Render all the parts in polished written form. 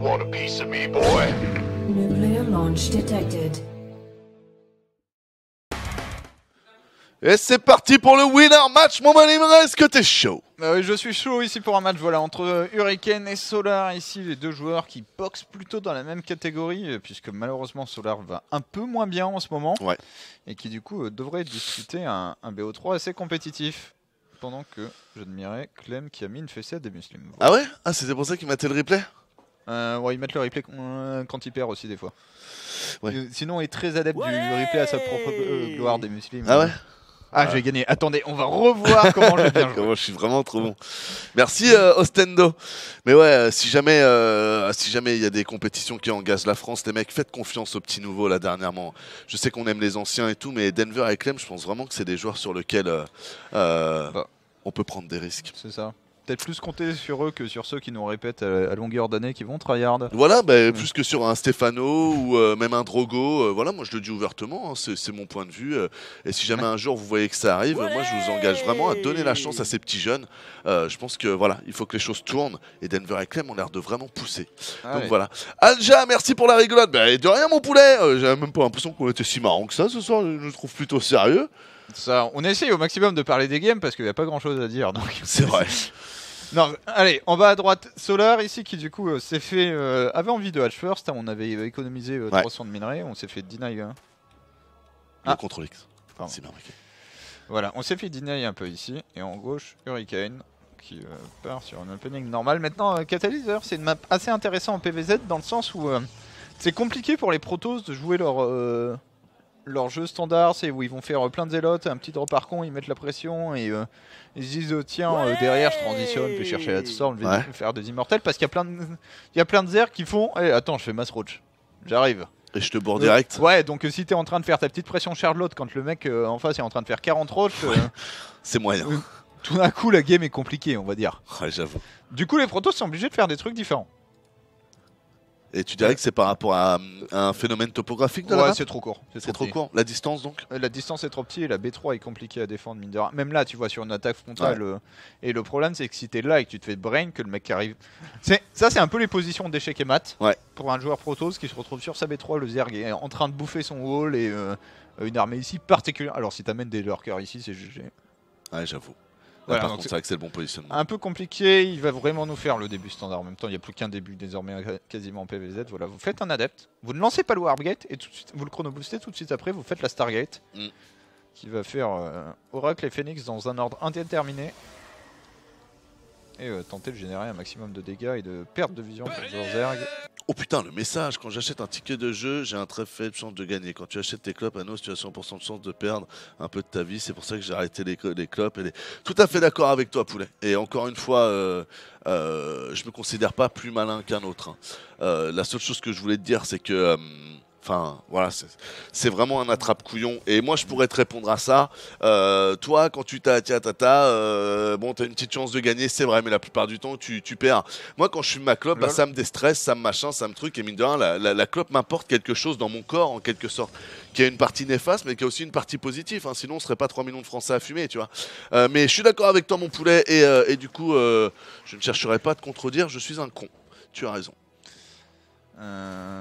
want a piece of me, boy? Nuclear launch detected. Et c'est parti pour le winner match, mon Malimra, est-ce que t'es chaud? Oui, je suis chaud ici pour un match voilà, entre Hurricane et Solar, ici les deux joueurs qui boxent plutôt dans la même catégorie, puisque malheureusement Solar va un peu moins bien en ce moment, Ouais. et qui du coup devrait disputer un BO3 assez compétitif, pendant que j'admirais Clem qui a mis une fessée à des muslims. Voilà. Ah ouais? Ah, c'était pour ça qu'il matait le replay? Ouais, ils mettent le replay quand il perd aussi des fois. Ouais. Sinon il est très adepte du replay à sa propre gloire des muslims. Ah ouais? Ah, j'ai gagné. Attendez, on va revoir comment je viens jouer. Comment je suis vraiment trop bon. Merci Ostendo. Mais ouais, si jamais il y a des compétitions qui engagent la France, les mecs, faites confiance aux petits nouveaux là dernièrement. Je sais qu'on aime les anciens et tout, mais Denver et Clem, je pense vraiment que c'est des joueurs sur lesquels on peut prendre des risques. C'est ça. Peut-être plus compter sur eux que sur ceux qui nous répètent à longueur d'année qui vont tryhard. Voilà, bah, plus que sur un Stefano ou même un Drogo. Voilà, moi je le dis ouvertement, hein, c'est mon point de vue. Et si jamais un jour vous voyez que ça arrive, moi je vous engage vraiment à donner la chance à ces petits jeunes. Je pense que voilà, il faut que les choses tournent. Et Denver et Clem ont l'air de vraiment pousser. Donc voilà. Alja, merci pour la rigolade. Bah, de rien, mon poulet. J'avais même pas l'impression qu'on était si marrant que ça ce soir. Je le trouve plutôt sérieux. Ça, on essaye au maximum de parler des games parce qu'il n'y a pas grand chose à dire. C'est vrai. Non, allez, en bas à droite, Solar ici qui du coup s'est fait avait envie de hatch first, hein, on avait économisé 300 de minerais, on s'est fait deny. Le contrôle X. C'est marqué. Voilà, on s'est fait deny un peu ici et en gauche Hurricane qui part sur un opening normal. Maintenant Catalyzer, c'est une map assez intéressante en PVZ dans le sens où c'est compliqué pour les protos de jouer leur jeu standard, c'est où ils vont faire plein de zélotes, un petit drop par con, ils mettent la pression et ils se disent tiens derrière je transitionne, je vais chercher la storm, je vais faire des immortels parce qu'il y a plein de zers qui font attends je fais mass roach, j'arrive. Et je te bourre direct. Ouais, donc si t'es en train de faire ta petite pression Charlotte quand le mec en face est en train de faire 40 roach, c'est moyen. Tout d'un coup la game est compliquée on va dire. Ouais, j'avoue. Du coup les protos sont obligés de faire des trucs différents. Et tu dirais que c'est par rapport à un phénomène topographique de la map ? C'est trop court. C'est trop court. La distance donc ? La distance est trop petite et la B3 est compliquée à défendre mine de rien. Même là tu vois sur une attaque frontale et le problème c'est que si t'es là et que tu te fais brain que le mec qui arrive... Ça c'est un peu les positions d'échec et mat pour un joueur protos qui se retrouve sur sa B3, le Zerg est en train de bouffer son wall et une armée ici particulière. Alors si t'amènes des lurkers ici c'est GG. Ouais j'avoue. Voilà, par contre, c'est vrai que c'est le bon positionnement. Un peu compliqué, il va vraiment nous faire le début standard. En même temps, il n'y a plus qu'un début désormais quasiment en PVZ. Voilà, vous faites un adepte, vous ne lancez pas le Warpgate et tout de suite, vous le chronoboostez tout de suite après, vous faites la Stargate qui va faire Oracle et Phoenix dans un ordre indéterminé et tenter de générer un maximum de dégâts et de perte de vision pour le Zerg. Oh putain, le message, quand j'achète un ticket de jeu, j'ai un très faible chance de gagner. Quand tu achètes tes clopes, Anos, tu as 100% de chance de perdre un peu de ta vie. C'est pour ça que j'ai arrêté les clopes. Tout à fait d'accord avec toi, poulet. Et encore une fois, je me considère pas plus malin qu'un autre. Hein. La seule chose que je voulais te dire, c'est que... Enfin, voilà, c'est vraiment un attrape-couillon. Et moi, je pourrais te répondre à ça. Toi, quand tu bon, t'as une petite chance de gagner, c'est vrai, mais la plupart du temps, tu perds. Moi, quand je fume ma clope, ça me déstresse, ça me machin, ça me truc. Et mine de rien, la clope m'apporte quelque chose dans mon corps, en quelque sorte, qui a une partie néfaste, mais qui a aussi une partie positive. Hein. Sinon, on serait pas 3 millions de Français à fumer, tu vois. Mais je suis d'accord avec toi, mon poulet. Et du coup, je ne chercherai pas à te contredire. Je suis un con. Tu as raison.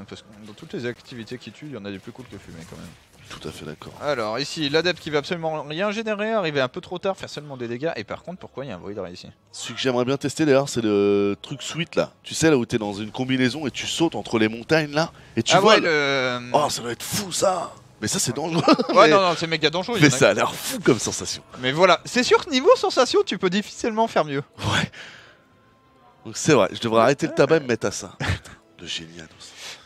Parce que dans toutes les activités qui tuent, il y en a des plus cool que fumer quand même. Tout à fait d'accord. Alors ici, l'adepte qui va absolument rien générer, arriver un peu trop tard, faire seulement des dégâts. Et par contre, pourquoi il y a un Voidra ici? Celui que j'aimerais bien tester d'ailleurs, c'est le truc sweet là. Tu sais, là où t'es dans une combinaison et tu sautes entre les montagnes là, et tu voles. Oh, ça doit être fou ça. Mais ça c'est dangereux. Ouais, non, c'est méga dangereux. Mais ça a l'air fou comme sensation. Mais voilà, c'est sûr que niveau sensation, tu peux difficilement faire mieux. Ouais. Donc c'est vrai, je devrais arrêter le tabac et me mettre à ça. Le génial.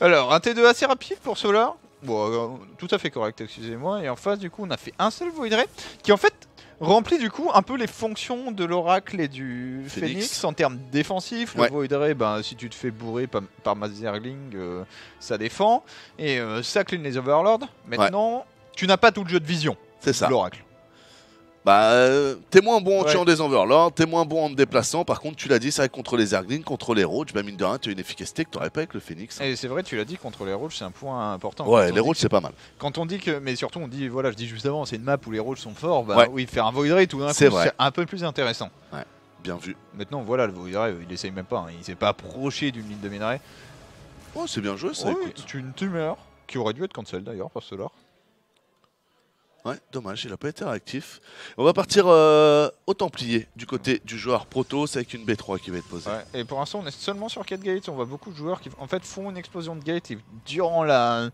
Alors, un T2 assez rapide pour Solar. Bon, tout à fait correct, excusez-moi. Et en face, du coup, on a fait un seul Voidray qui en fait remplit du coup un peu les fonctions de l'Oracle et du Phoenix en termes défensifs. Le Voidray, si tu te fais bourrer par Mazerling, ça défend. Et ça clean les Overlords. Maintenant, tu n'as pas tout le jeu de vision. C'est ça. L'Oracle. T'es moins bon en tuant des Overlords, t'es moins bon en te déplaçant. Par contre, tu l'as dit, c'est vrai que contre les Zerglings, contre les Roach, mine de rien, tu as une efficacité que t'aurais pas avec le Phoenix. Et c'est vrai, tu l'as dit, contre les Roach, c'est un point important. Ouais, les Roach, c'est pas mal. Quand on dit que, mais surtout, on dit, voilà, je dis juste avant, c'est une map où les Roach sont forts. Oui, faire un Voidray tout d'un coup, c'est un peu plus intéressant. Ouais, bien vu. Maintenant, voilà, le Voidray, il essaye même pas, il s'est pas approché d'une ligne de minerai. Oh, c'est bien joué ça, Ouais, écoute. une tumeur qui aurait dû être cancel d'ailleurs par Solar. Ouais, dommage, il a pas été réactif. On va partir au Templier, du côté du joueur Protoss avec une B3 qui va être posée. Ouais, et pour l'instant on est seulement sur 4 gates, on voit beaucoup de joueurs qui en fait font une explosion de gate et durant la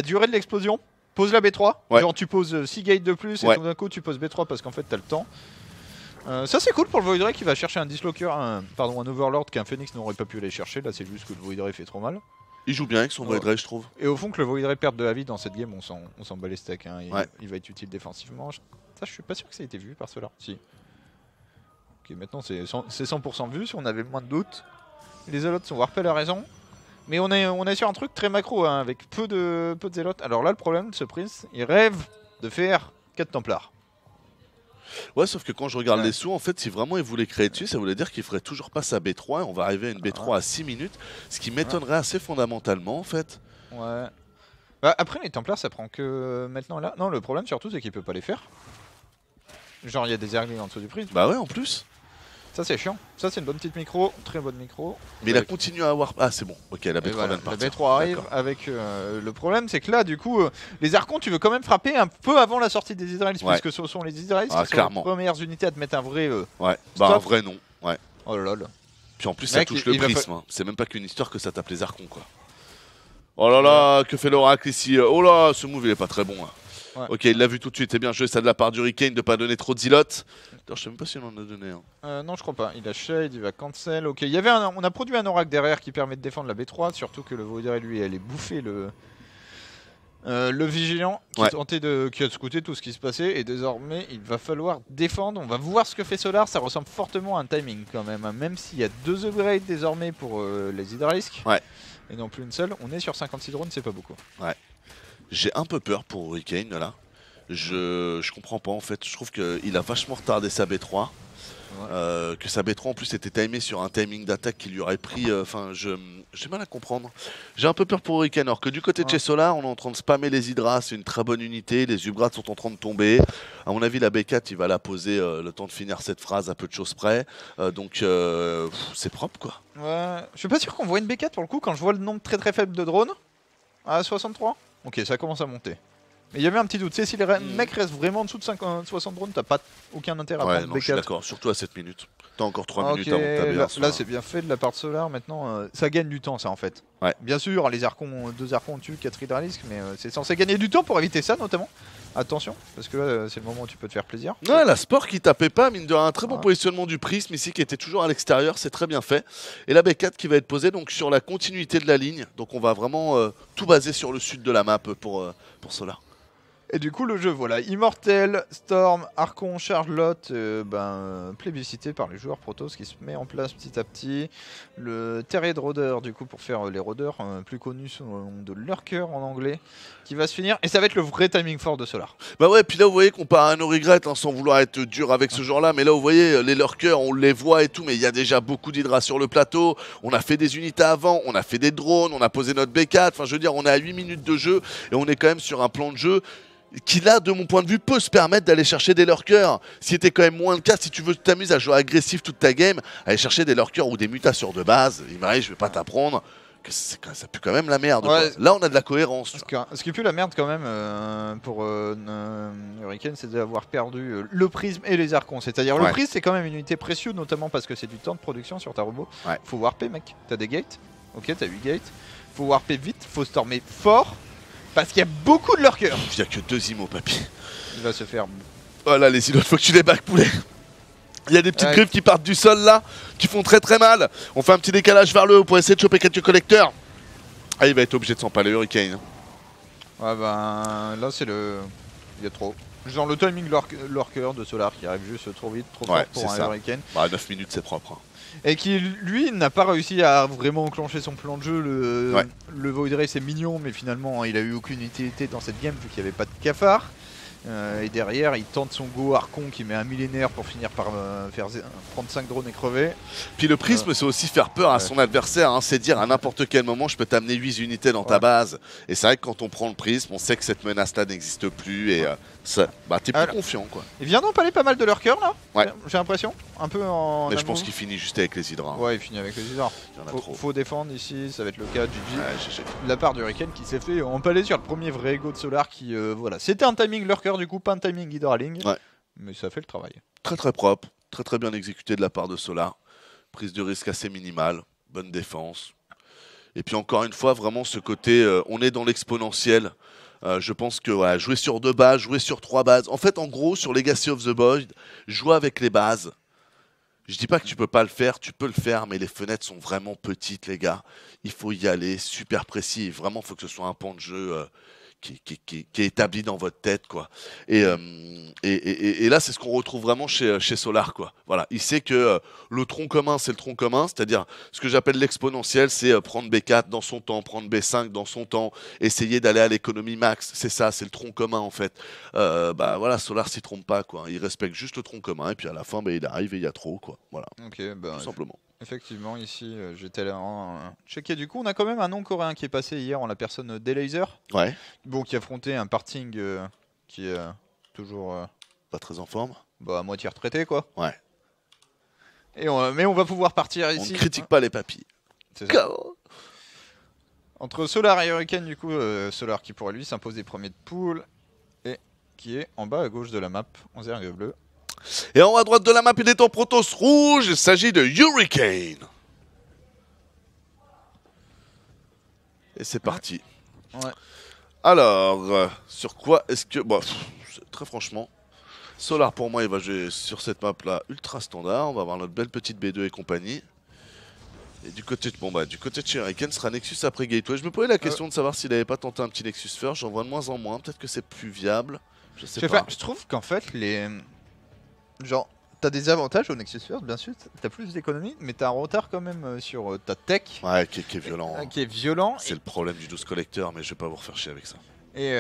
durée de l'explosion, pose la B3, Ouais. genre tu poses 6 gates de plus et Ouais. tout d'un coup tu poses B3 parce qu'en fait t'as le temps. Ça c'est cool pour le Void Ray qui va chercher un dislocker, un Overlord qu'un Phoenix n'aurait pas pu aller chercher, là c'est juste que le Void Ray fait trop mal. Il joue bien avec son Void Ray, je trouve. Et au fond que le Void Ray perde de la vie dans cette game, on s'en bat les steaks, hein. Ouais. Il va être utile défensivement. Ça je suis pas sûr que ça ait été vu par Solar. Si. Ok, maintenant c'est 100% vu, si on avait moins de doutes. Les Zélotes sont warpés à la raison. Mais on est sur un truc très macro, hein, avec peu de Zélotes. Alors là le problème de ce Prince, il rêve de faire 4 Templars. Ouais, sauf que quand je regarde Ouais. les sous, en fait, si vraiment il voulait créer dessus, ça voulait dire qu'il ferait toujours pas sa B3 et on va arriver à une B3 à 6 minutes, ce qui m'étonnerait assez fondamentalement en fait. Ouais. Bah, après les Templars ça prend que maintenant là. Non, le problème surtout c'est qu'il peut pas les faire. Genre il y a des airlings en dessous du Prince. Bah ouais, en plus. Ça c'est chiant. Ça c'est une bonne petite micro, très bonne micro. Mais il a continué à avoir. Ah, c'est bon, ok, la Et B3 voilà, vient de la partir. B3 arrive D'accord. avec le problème c'est que là du coup les archons tu veux quand même frapper un peu avant la sortie des Hydraelis Ouais. puisque ce sont les Hydraelis Ah, qui sont clairement. les premières unités à te mettre un vrai Ouais, Stop. bah un vrai non. Ouais. oh là là. Puis en plus, ça Mec, touche il le va prisme. Hein. C'est même pas qu'une histoire que ça tape les archons, quoi. Oh là là, que fait l'oracle ici? Oh là, ce move il est pas très bon. Hein. Ouais. Ok, il l'a vu tout de suite, c'est bien joué ça de la part du Hurricane de pas donner trop de zilotes. D'ailleurs, je sais même pas si on en a donné. Hein. Non je crois pas, il a shade, il va cancel, ok, il y avait on a produit un oracle derrière qui permet de défendre la B3, surtout que le Void Ray lui allait bouffer le vigilant qui Ouais. tentait qui a scouté tout ce qui se passait et désormais il va falloir défendre, on va voir ce que fait Solar, ça ressemble fortement à un timing quand même, hein. Même s'il y a 2 upgrades désormais pour les Hydralisks Ouais. et non plus une seule, on est sur 56 drones, c'est pas beaucoup. J'ai un peu peur pour Hurricane là. Je comprends pas en fait. Je trouve qu'il a vachement retardé sa B3. Ouais. Que sa B3 en plus était timée sur un timing d'attaque qui lui aurait pris. Enfin, j'ai mal à comprendre. J'ai un peu peur pour Hurricane. Alors que du côté de Ouais. chez Solar, on est en train de spammer les Hydras. C'est une très bonne unité. Les Ubrats sont en train de tomber. À mon avis, la B4, il va la poser le temps de finir cette phrase à peu de choses près. Donc, c'est propre quoi. Ouais, je suis pas sûr qu'on voit une B4 pour le coup quand je vois le nombre très très faible de drones. À 63. Ok, ça commence à monter. Mais il y avait un petit doute. Tu sais, si les mecs restent vraiment en dessous de 60 drones, t'as pas aucun intérêt à Ouais, prendre non, je suis B4. d'accord. Surtout à 7 minutes. T'as encore 3 Ok, minutes avant de taper là, un soir. c'est bien fait de la part de Solar. Maintenant, ça gagne du temps, ça en fait. Ouais. Bien sûr, les archons, 2 archons dessus, 4 hydralisques, mais c'est censé gagner du temps pour éviter ça notamment. Attention, parce que là, c'est le moment où tu peux te faire plaisir. Ouais, la Sport qui tapait pas, mine de rien, un très bon Ouais. positionnement du prisme ici qui était toujours à l'extérieur, c'est très bien fait. Et la B4 qui va être posée donc sur la continuité de la ligne, donc on va vraiment tout baser sur le sud de la map pour Solar. Et du coup, le jeu, voilà, Immortel, Storm, Archon, Charlotte, plébiscité par les joueurs Protoss qui se met en place petit à petit. Le Terrier de Rôdeur, du coup, pour faire les rôdeurs, plus connus sous le nom de Lurker en anglais, qui va se finir. Et ça va être le vrai timing fort de Solar. Bah ouais, puis là vous voyez qu'on part à nos regrets, hein, sans vouloir être dur avec ce genre-là, mais là vous voyez les lurkers, on les voit et tout, mais il y a déjà beaucoup d'hydras sur le plateau, on a fait des unités avant, on a fait des drones, on a posé notre B4, enfin je veux dire, on est à 8 minutes de jeu et on est quand même sur un plan de jeu qui là, de mon point de vue, peut se permettre d'aller chercher des lurkers. Si c'était quand même moins le cas, si tu veux t'amuser à jouer agressif toute ta game, aller chercher des lurkers ou des mutations de base, il m'arrive, je vais pas t'apprendre que ça pue quand même la merde. Ouais. Quoi. Là, on a de la cohérence. tu vois. Ce qui pue la merde quand même pour Hurricane, c'est d'avoir perdu le prisme et les archons. C'est-à-dire le Ouais. prisme, c'est quand même une unité précieuse, notamment parce que c'est du temps de production sur ta robot. Ouais. Faut warper, mec. T'as des gates. Ok, t'as 8 gates. Faut warper vite, faut stormer fort. Parce qu'il y a beaucoup de lurkers. Il y a que 2 imos, papy. Il va se faire. Voilà, les îlots, faut que tu les back, poulet. Il y a des petites Ouais. griffes qui partent du sol là, qui font très très mal. On fait un petit décalage vers le haut pour essayer de choper quelques collecteurs. Ah, il va être obligé de s'empaler, Hurricane. Ouais, ben là, c'est le. Il y a trop. Genre le timing lurker de Solar qui arrive juste trop vite, trop Ouais, fort pour c'est un ça. Hurricane. Bah, 9 minutes, c'est propre. Hein. Et qui, lui, n'a pas réussi à vraiment enclencher son plan de jeu. Ouais. Le Void Ray, c'est mignon, mais finalement, il a eu aucune utilité dans cette game vu qu'il n'y avait pas de cafard. Et derrière, il tente son go Archon qui met un millénaire pour finir par prendre 5 drones et crever. Puis le prisme, c'est aussi faire peur à son adversaire. Hein, c'est dire à n'importe quel moment, je peux t'amener 8 unités dans ta base. Et c'est vrai que quand on prend le prisme, on sait que cette menace-là n'existe plus. Et t'es plus confiant, quoi. Il vient d'empaler pas mal de leur cœur, là. Ouais. J'ai l'impression. Un peu en. Mais je pense qu'il finit juste avec les hydras. Ouais, il finit avec les hydras. Il y en a trop. Faut défendre ici, ça va être le cas. GG. Ouais, GG. De la part du Hurricane qui s'est fait empaler sur le premier vrai ego de Solar qui, voilà. C'était un timing lurker du coup, pas un timing hydraling. Ouais. Mais ça fait le travail. Très très propre, très bien exécuté de la part de Solar. Prise de risque assez minimale, bonne défense. Et puis encore une fois, vraiment ce côté, on est dans l'exponentiel. Je pense que jouer sur 2 bases, jouer sur 3 bases. En fait, en gros, sur Legacy of the Void, jouer avec les bases. Je dis pas que tu peux pas le faire, tu peux le faire, mais les fenêtres sont vraiment petites, les gars. Il faut y aller, super précis. Vraiment, il faut que ce soit un pan de jeu qui est établi dans votre tête, quoi. Et là, c'est ce qu'on retrouve vraiment chez Solar, quoi. Voilà, il sait que le tronc commun, c'est le tronc commun, c'est-à-dire ce que j'appelle l'exponentiel, c'est prendre B4 dans son temps, prendre B5 dans son temps, essayer d'aller à l'économie max. C'est ça, c'est le tronc commun, en fait. Voilà, Solar s'y trompe pas, quoi. Il respecte juste le tronc commun, et puis à la fin, il arrive et il y a trop, quoi. Voilà, tout simplement. Effectivement, ici, j'étais là checké. Du coup, on a quand même un nom coréen qui est passé hier en la personne d'Elaser. Ouais. Bon, qui affrontait un parting qui est toujours... Pas très en forme. À moitié retraité, quoi. Ouais. Mais on va pouvoir partir ici. On ne critique pas les papilles. C'est ça. Entre Solar et Hurricane, du coup, Solar qui pour lui s'impose des premiers de poule et qui est en bas à gauche de la map en zerg bleu. Et en haut à droite de la map, il est en Protoss rouge. Il s'agit de Hurricane. Et c'est parti. Ouais. Alors, sur quoi est-ce que... très franchement, Solar pour moi, il va jouer sur cette map-là ultra standard. On va avoir notre belle petite B2 et compagnie. Et du côté de chez Hurricane, ce sera Nexus après Gateway. Je me posais la question de savoir s'il n'avait pas tenté un petit Nexus first. J'en vois de moins en moins. Peut-être que c'est plus viable. Je sais pas. Je trouve qu'en fait, genre, t'as des avantages au Nexus First, bien sûr, t'as plus d'économie, mais t'as un retard quand même sur ta tech. Ouais, qui est violent. Qui est violent. C'est le problème du 12 collecteur, mais je vais pas vous refaire chier avec ça. Et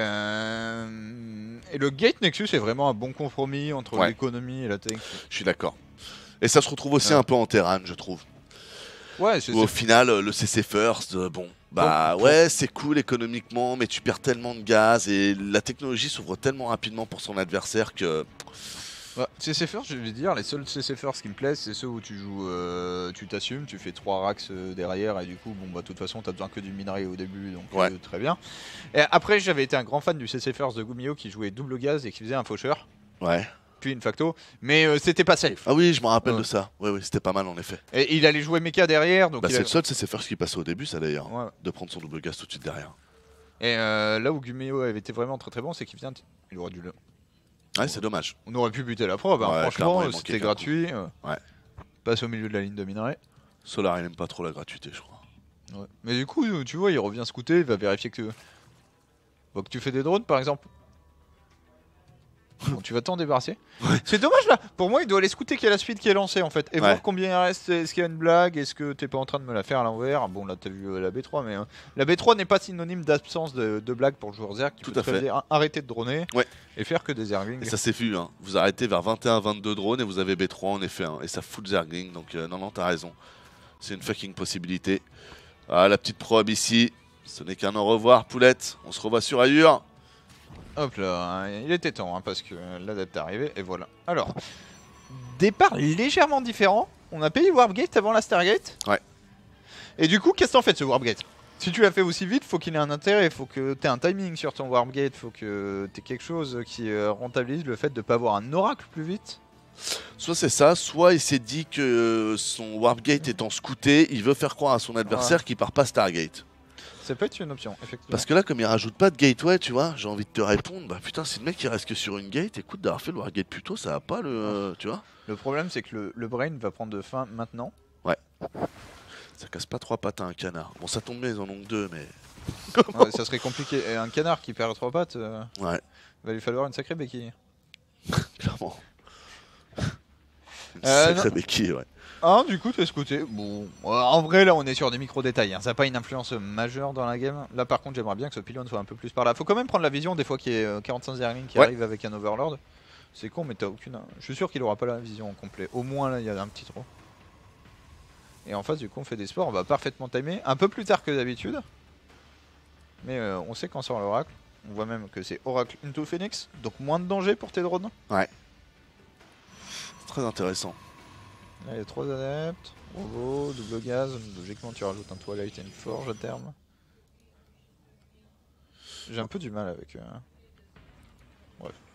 le Gate Nexus est vraiment un bon compromis entre l'économie et la tech. Je suis d'accord. Et ça se retrouve aussi un peu en Terran, je trouve. Ouais, au final, le CC First, c'est cool économiquement, mais tu perds tellement de gaz et la technologie s'ouvre tellement rapidement pour son adversaire que... CC First, je vais dire, les seuls CC First qui me plaisent, c'est ceux où tu joues, tu t'assumes, tu fais 3 racks derrière et du coup, de toute façon, t'as besoin que du minerai au début, donc très bien. Et après, j'avais été un grand fan du CC First de Gumio qui jouait double gaz et qui faisait un faucheur. Ouais. Puis une facto, mais c'était pas safe. Ah oui, je me rappelle de ça. Oui, c'était pas mal en effet. Et il allait jouer mecha derrière, donc c'est le seul CC First qui passait au début, ça d'ailleurs, de prendre son double gaz tout de suite derrière. Et là où Gumio avait été vraiment très bon, c'est qu'il vient, il aurait dû le... Ouais, c'est dommage. On aurait pu buter la probe, franchement, c'était gratuit. Passe au milieu de la ligne de minerai. Solar, il n'aime pas trop la gratuité, je crois. Ouais. Mais du coup, tu vois, il revient scouter, il va vérifier que tu fais des drones, par exemple. Bon, tu vas t'en débarrasser. C'est dommage là. Pour moi, il doit aller scouter qu'il y a la suite qui est lancée en fait. Et voir combien il reste. Est-ce qu'il y a une blague? Est-ce que t'es pas en train de me la faire à l'envers? Bon, là, t'as vu la B3, mais la B3 n'est pas synonyme d'absence de blague pour le joueur Zerg. Tout à fait. Arrêter de droner et faire que des Zerglings. Et ça s'est vu, hein. Vous arrêtez vers 21-22 drones et vous avez B3 en effet. Et ça fout le Zergling. Donc, non, t'as raison. C'est une fucking possibilité. Ah, la petite probe ici. Ce n'est qu'un au revoir, poulette. On se revoit sur Ayur. Hop là, il était temps parce que l'adepte est arrivé et voilà. Alors, départ légèrement différent. On a payé Warpgate avant la Stargate. Ouais. Et du coup, qu'est-ce que t'en fais de ce Warpgate? Si tu l'as fait aussi vite, faut qu'il ait un intérêt, faut que t'aies un timing sur ton Warpgate, faut que t'aies quelque chose qui rentabilise le fait de pas avoir un oracle plus vite. Soit c'est ça, soit il s'est dit que son Warpgate étant scouté, il veut faire croire à son adversaire qu'il part pas Stargate. Ça peut être une option, effectivement. Parce que là, comme il rajoute pas de gateway, tu vois, j'ai envie de te répondre, bah putain, si le mec il reste que sur une gate, écoute, d'avoir fait le Wargate plus tôt, ça va pas le. Tu vois. Le problème, c'est que le brain va prendre de fin maintenant. Ouais. Ça casse pas 3 pattes à un canard. Bon, ça tombe bien, ils en ont que 2, mais. Ça serait compliqué. Et un canard qui perd 3 pattes, va lui falloir une sacrée béquille. Clairement. Une sacrée béquille, ouais. 1 du coup de ce côté. Bon, en vrai là on est sur des micro détails, hein. Ça n'a pas une influence majeure dans la game. Là par contre j'aimerais bien que ce pylône soit un peu plus par là. Faut quand même prendre la vision des fois qu'il y ait 45 Zerglings qui arrivent avec un Overlord. C'est con mais t'as aucune... Je suis sûr qu'il aura pas la vision en complet. Au moins là il y a un petit trou. Et en face du coup on fait des sports, on va parfaitement timer. Un peu plus tard que d'habitude. Mais on sait quand sort l'oracle. On voit même que c'est Oracle into Phoenix. Donc moins de danger pour tes drones. Ouais. Très intéressant. Là il y a 3 adeptes, robot, double gaz, logiquement tu rajoutes un Twilight et une forge à terme. J'ai un peu du mal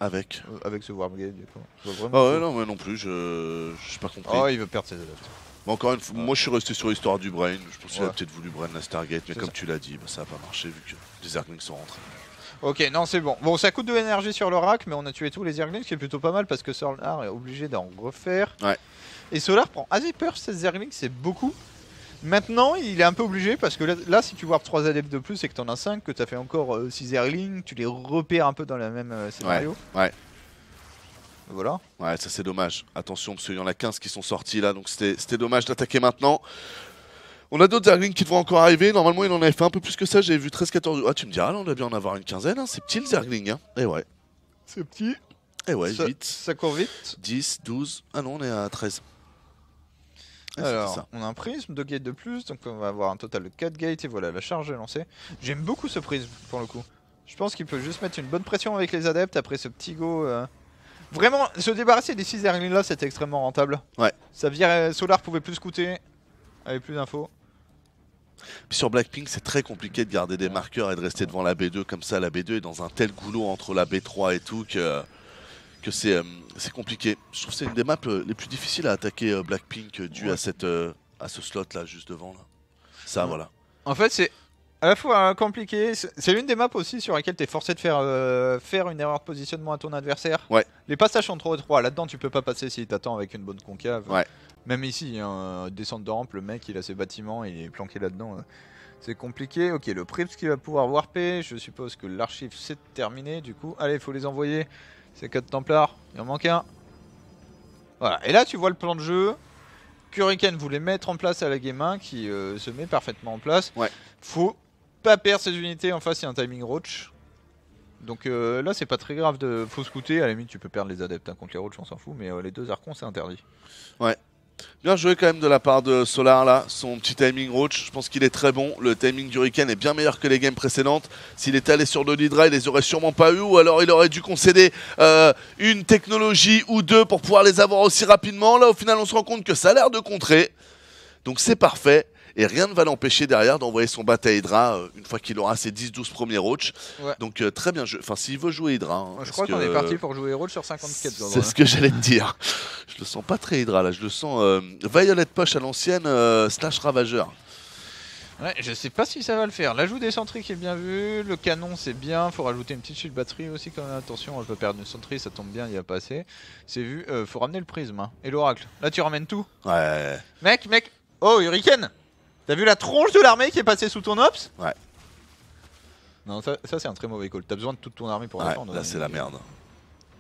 avec avec ce Warmgate du coup. Je vois vraiment Ah ouais non mais non plus, je j'ai pas compris. Oh il veut perdre ses adeptes. Mais encore une fois, moi je suis resté sur l'histoire du Brain, je pense qu'il a Ouais. peut-être voulu Brain la Stargate, mais C'est comme ça. tu l'as dit, bah, ça a pas marché vu que les Zerglings sont rentrés. Ok non c'est bon. Bon ça coûte de l'énergie sur le rack mais on a tué tous les Zerglings ce qui est plutôt pas mal parce que Solar est obligé d'en refaire. Ouais. Et Solar prend assez peur ces Zerglings, c'est beaucoup. Maintenant, il est un peu obligé parce que là si tu warp 3 adeptes de plus et que t'en as 5, que t'as fait encore 6 Zerglings, tu les repères un peu dans le même scénario. Ouais. Voilà. Ouais, ça c'est dommage. Attention, parce qu'il y en a 15 qui sont sortis là, donc c'était dommage d'attaquer maintenant. On a d'autres Zerglings qui devraient encore arriver. Normalement, il en avait fait un peu plus que ça. J'avais vu 13-14. Ah, tu me diras, là, on doit bien en avoir une quinzaine. Hein. C'est petit le Zergling. Hein. Et ouais. C'est petit. Et ouais, ça, vite. ça court vite. 10, 12. Ah non, on est à 13. Ah, Alors, ça. on a un prisme, 2 gates de plus, donc on va avoir un total de 4 gates et voilà, la charge est lancée. J'aime beaucoup ce prisme pour le coup. Je pense qu'il peut juste mettre une bonne pression avec les adeptes après ce petit go. Vraiment, se débarrasser des 6 Zerglings là, c'était extrêmement rentable. Ouais. Ça veut dire Solar pouvait plus coûter avec plus d'infos. Puis sur Blackpink, c'est très compliqué de garder des marqueurs et de rester devant la B2 comme ça. La B2 est dans un tel goulot entre la B3 et tout que c'est compliqué. Je trouve que c'est une des maps les plus difficiles à attaquer Blackpink dû à ce slot là juste devant là. Ça voilà. En fait, c'est à la fois compliqué, c'est l'une des maps aussi sur laquelle tu es forcé de faire une erreur de positionnement à ton adversaire. Ouais. Les passages sont trop étroits, là-dedans tu peux pas passer s'il t'attend avec une bonne concave. Ouais. Même ici, descente de rampe, le mec il a ses bâtiments, il est planqué là-dedans. C'est compliqué. Ok, le Prips qui va pouvoir warper, je suppose que l'archive c'est terminé du coup. Allez, il faut les envoyer. C'est 4 Templars, il en manque un. Voilà, et là tu vois le plan de jeu. Kuriken voulait mettre en place à la game 1 qui se met parfaitement en place. Ouais. Faut pas perdre ses unités en face, il y a un timing roach. Donc là c'est pas très grave de faut scouter, à la limite tu peux perdre les adeptes hein, contre les roach on s'en fout, mais les deux archons c'est interdit. Bien joué quand même de la part de Solar là, son petit timing roach, je pense qu'il est très bon, le timing d'Hurricane est bien meilleur que les games précédentes. S'il était allé sur de l'Hydra, il les aurait sûrement pas eu, ou alors il aurait dû concéder une technologie ou deux pour pouvoir les avoir aussi rapidement. Là au final on se rend compte que ça a l'air de contrer, donc c'est parfait. Et rien ne va l'empêcher derrière d'envoyer son bataille Hydra une fois qu'il aura ses 10-12 premiers roach. Ouais. Donc très bien joué, enfin s'il veut jouer Hydra. Hein, Je crois qu'on est parti pour jouer roach sur 54 c'est ordres. ce que j'allais te dire. Je le sens pas très Hydra là, je le sens Violet Push à l'ancienne slash Ravageur. Ouais, je sais pas si ça va le faire. L'ajout des centriques est bien vu, le canon c'est bien, faut rajouter une petite shield batterie aussi quand même. Attention, je peux perdre une centrie, ça tombe bien, il y a pas assez. C'est vu, faut ramener le prisme hein. Et l'oracle. Là tu ramènes tout. Ouais. Mec, oh Hurricane. T'as vu la tronche de l'armée qui est passée sous ton ops? Ouais. Non, ça c'est un très mauvais call. T'as besoin de toute ton armée pour Ouais, défendre. là c'est la merde.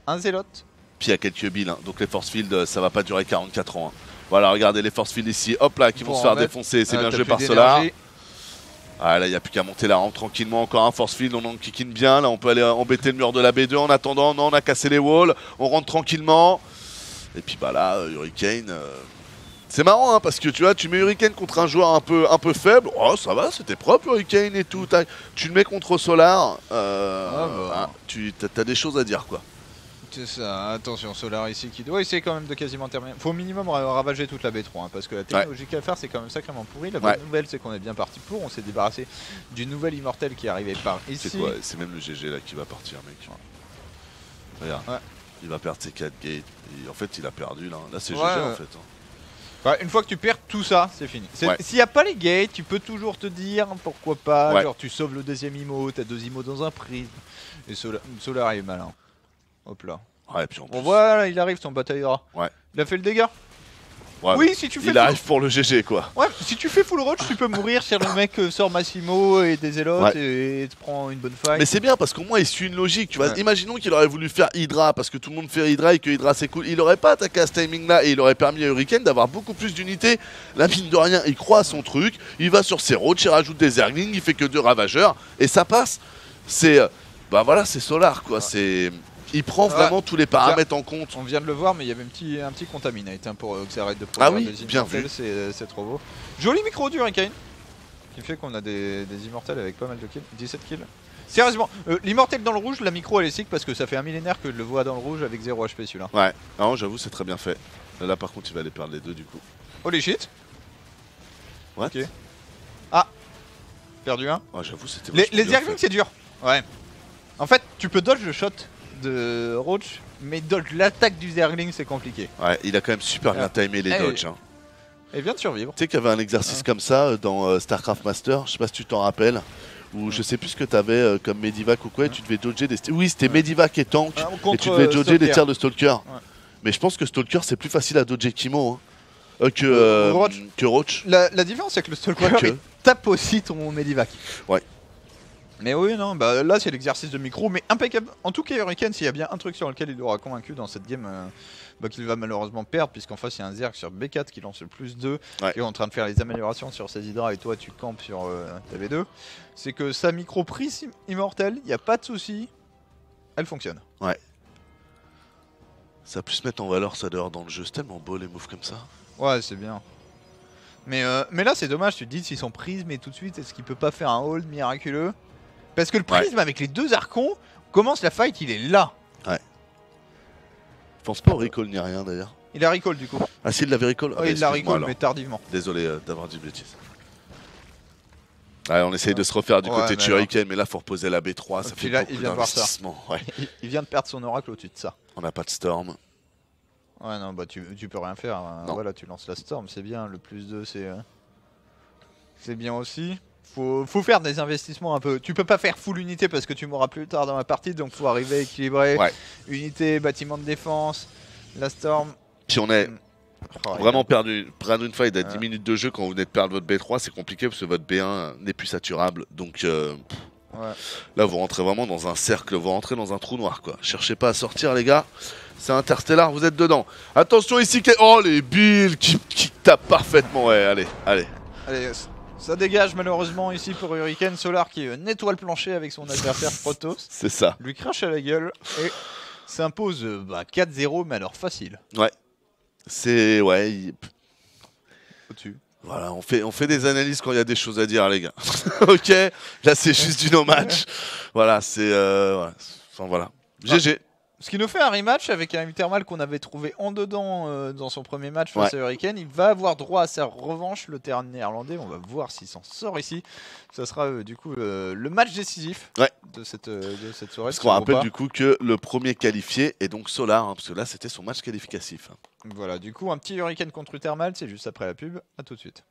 Un zélote. Puis il y a quelques billes, hein. Donc les force field ça va pas durer 44 ans. Hein. Voilà, regardez les force field ici, hop là, qui vont se faire défoncer, c'est bien joué par Solar. Ah là, il n'y a plus qu'à monter la rampe tranquillement, encore un force field, on en kikine bien, là on peut aller embêter le mur de la B2 en attendant, non on a cassé les walls, on rentre tranquillement. Et puis bah là, Hurricane... C'est marrant hein, parce que tu vois, tu mets Hurricane contre un joueur un peu faible, oh ça va, c'était propre Hurricane et tout, tu le mets contre Solar, tu as des choses à dire quoi. C'est ça, attention, Solar ici qui doit essayer quand même de quasiment terminer. Faut au minimum ravager toute la B3 hein, parce que la technologie qu'à faire c'est quand même sacrément pourri. La bonne nouvelle c'est qu'on est bien parti pour, on s'est débarrassé du nouvel immortel qui est arrivé par ici. C'est quoi, c'est même le GG là qui va partir mec. Regarde, il va perdre ses 4 gates, et en fait il a perdu là, c'est GG en fait. Hein. Bah, une fois que tu perds tout ça, c'est fini. S'il n'y a pas les gates, tu peux toujours te dire pourquoi pas. Genre tu sauves le deuxième IMO, t'as 2 IMO dans un prisme. Et Solar est malin. Hop là. Ouais, puis en plus... Bon voilà, il arrive son bataillera. Ouais. Il a fait le dégât. Ouais, Oui, si tu fais il arrive pour le GG quoi. Ouais, si tu fais full roach, tu peux mourir si le mec sort Massimo et des élotes et te prend une bonne fight. Mais c'est bien parce qu'au moins il suit une logique. Tu vois, Ouais. imaginons qu'il aurait voulu faire Hydra parce que tout le monde fait Hydra et que Hydra c'est cool. Il aurait pas attaqué à ce timing là et il aurait permis à Hurricane d'avoir beaucoup plus d'unités. La mine de rien, il croit à son truc. Il va sur ses roaches, il rajoute des Zerglings, il fait que 2 ravageurs et ça passe. C'est. Bah voilà, c'est Solar quoi. C'est. Il prend vraiment tous les paramètres en compte. On vient de le voir, mais il y avait un petit contaminate pour que ça arrête de Ah produire oui, des bien immortels, vu. c'est trop beau. Joli micro du Hurricane, qui fait qu'on a des immortels avec pas mal de kills, 17 kills. Sérieusement, l'immortel dans le rouge, la micro elle est sick parce que ça fait un millénaire que je le vois dans le rouge avec 0 HP celui-là. Ouais, non, j'avoue, c'est très bien fait. Là, par contre, il va aller perdre les deux du coup. Holy shit. What? Ok. Ah, perdu un. Oh, j'avoue, c'était Les vachement bien Zerglings fait. c'est dur. Ouais. En fait, tu peux dodge le shot de Roach, mais dodge l'attaque du Zergling c'est compliqué. Ouais, il a quand même super bien timé les dodges. Hein. Et vient de survivre. Tu sais qu'il y avait un exercice comme ça dans StarCraft Master, je sais pas si tu t'en rappelles, où je sais plus ce que t'avais comme Medivac ou quoi, et tu devais dodger des... Oui, c'était Medivac et Tank, et tu devais dodger des tirs de Stalker. Mais je pense que Stalker c'est plus facile à dodger qu'Imo, hein. Que Roach. La différence c'est que le Stalker il tape aussi ton Medivac. Ouais. Mais oui, non, bah là c'est l'exercice de micro, mais impeccable. En tout cas, Hurricane, s'il y a bien un truc sur lequel il aura convaincu dans cette game, qu'il va malheureusement perdre, puisqu'en face il y a un Zerg sur B4 qui lance le +2, qui est en train de faire les améliorations sur ses Hydra, et toi tu campes sur ta V2, c'est que sa micro prise immortelle, il n'y a pas de souci, elle fonctionne. Ouais. Ça a pu se mettre en valeur ça dehors dans le jeu, c'est tellement beau les moves comme ça. Ouais, c'est bien. Mais là c'est dommage, tu te dis s'ils sont prises, mais tout de suite, est-ce qu'il peut pas faire un hold miraculeux? Parce que le prisme avec les deux archons, commence la fight, il est là. Ouais. Je pense pas au recall ni rien d'ailleurs. Il a recall du coup. Ah si, il l'avait recall. Ouais, il l'a recall, mais tardivement. Désolé d'avoir dit bêtise. Allez, on essaye de se refaire du côté de Hurricane, mais là faut reposer la B3, ça fait là, beaucoup d'investissement. Ouais. Il vient de perdre son oracle au-dessus de ça. On n'a pas de Storm. Ouais non bah tu peux rien faire, hein. Voilà, tu lances la Storm, c'est bien, le +2 c'est bien aussi. Faut faire des investissements un peu. Tu peux pas faire full unité parce que tu mourras plus tard dans la partie, donc faut arriver à équilibrer. Ouais. Unité, bâtiment de défense, la Storm. Si on est vraiment prendre une fight à 10 minutes de jeu quand vous venez de perdre votre B3, c'est compliqué parce que votre B1 n'est plus saturable. Donc là vous rentrez vraiment dans un cercle, vous rentrez dans un trou noir quoi. Cherchez pas à sortir les gars. C'est Interstellar, vous êtes dedans. Attention ici, oh les billes qui tapent parfaitement. Ouais, allez. Ça dégage malheureusement ici pour Hurricane. Solar qui nettoie le plancher avec son adversaire Protoss. C'est ça. Lui crache à la gueule et s'impose 4-0, mais alors facile. Ouais. C'est... Ouais. Au-dessus. Voilà, on fait des analyses quand il y a des choses à dire les gars. Ok. Là c'est juste du no match. Voilà, c'est... Enfin voilà. GG. Ce qui nous fait un rematch avec un Thermal qu'on avait trouvé en dedans dans son premier match face à Hurricane. Il va avoir droit à sa revanche, le terrain néerlandais. On va voir s'il s'en sort ici. Ça sera du coup le match décisif de cette soirée. Parce qu'on rappelle du coup que le premier qualifié est donc Solar, hein, parce que là c'était son match qualificatif. Voilà, du coup un petit Hurricane contre Thermal, c'est juste après la pub. A tout de suite.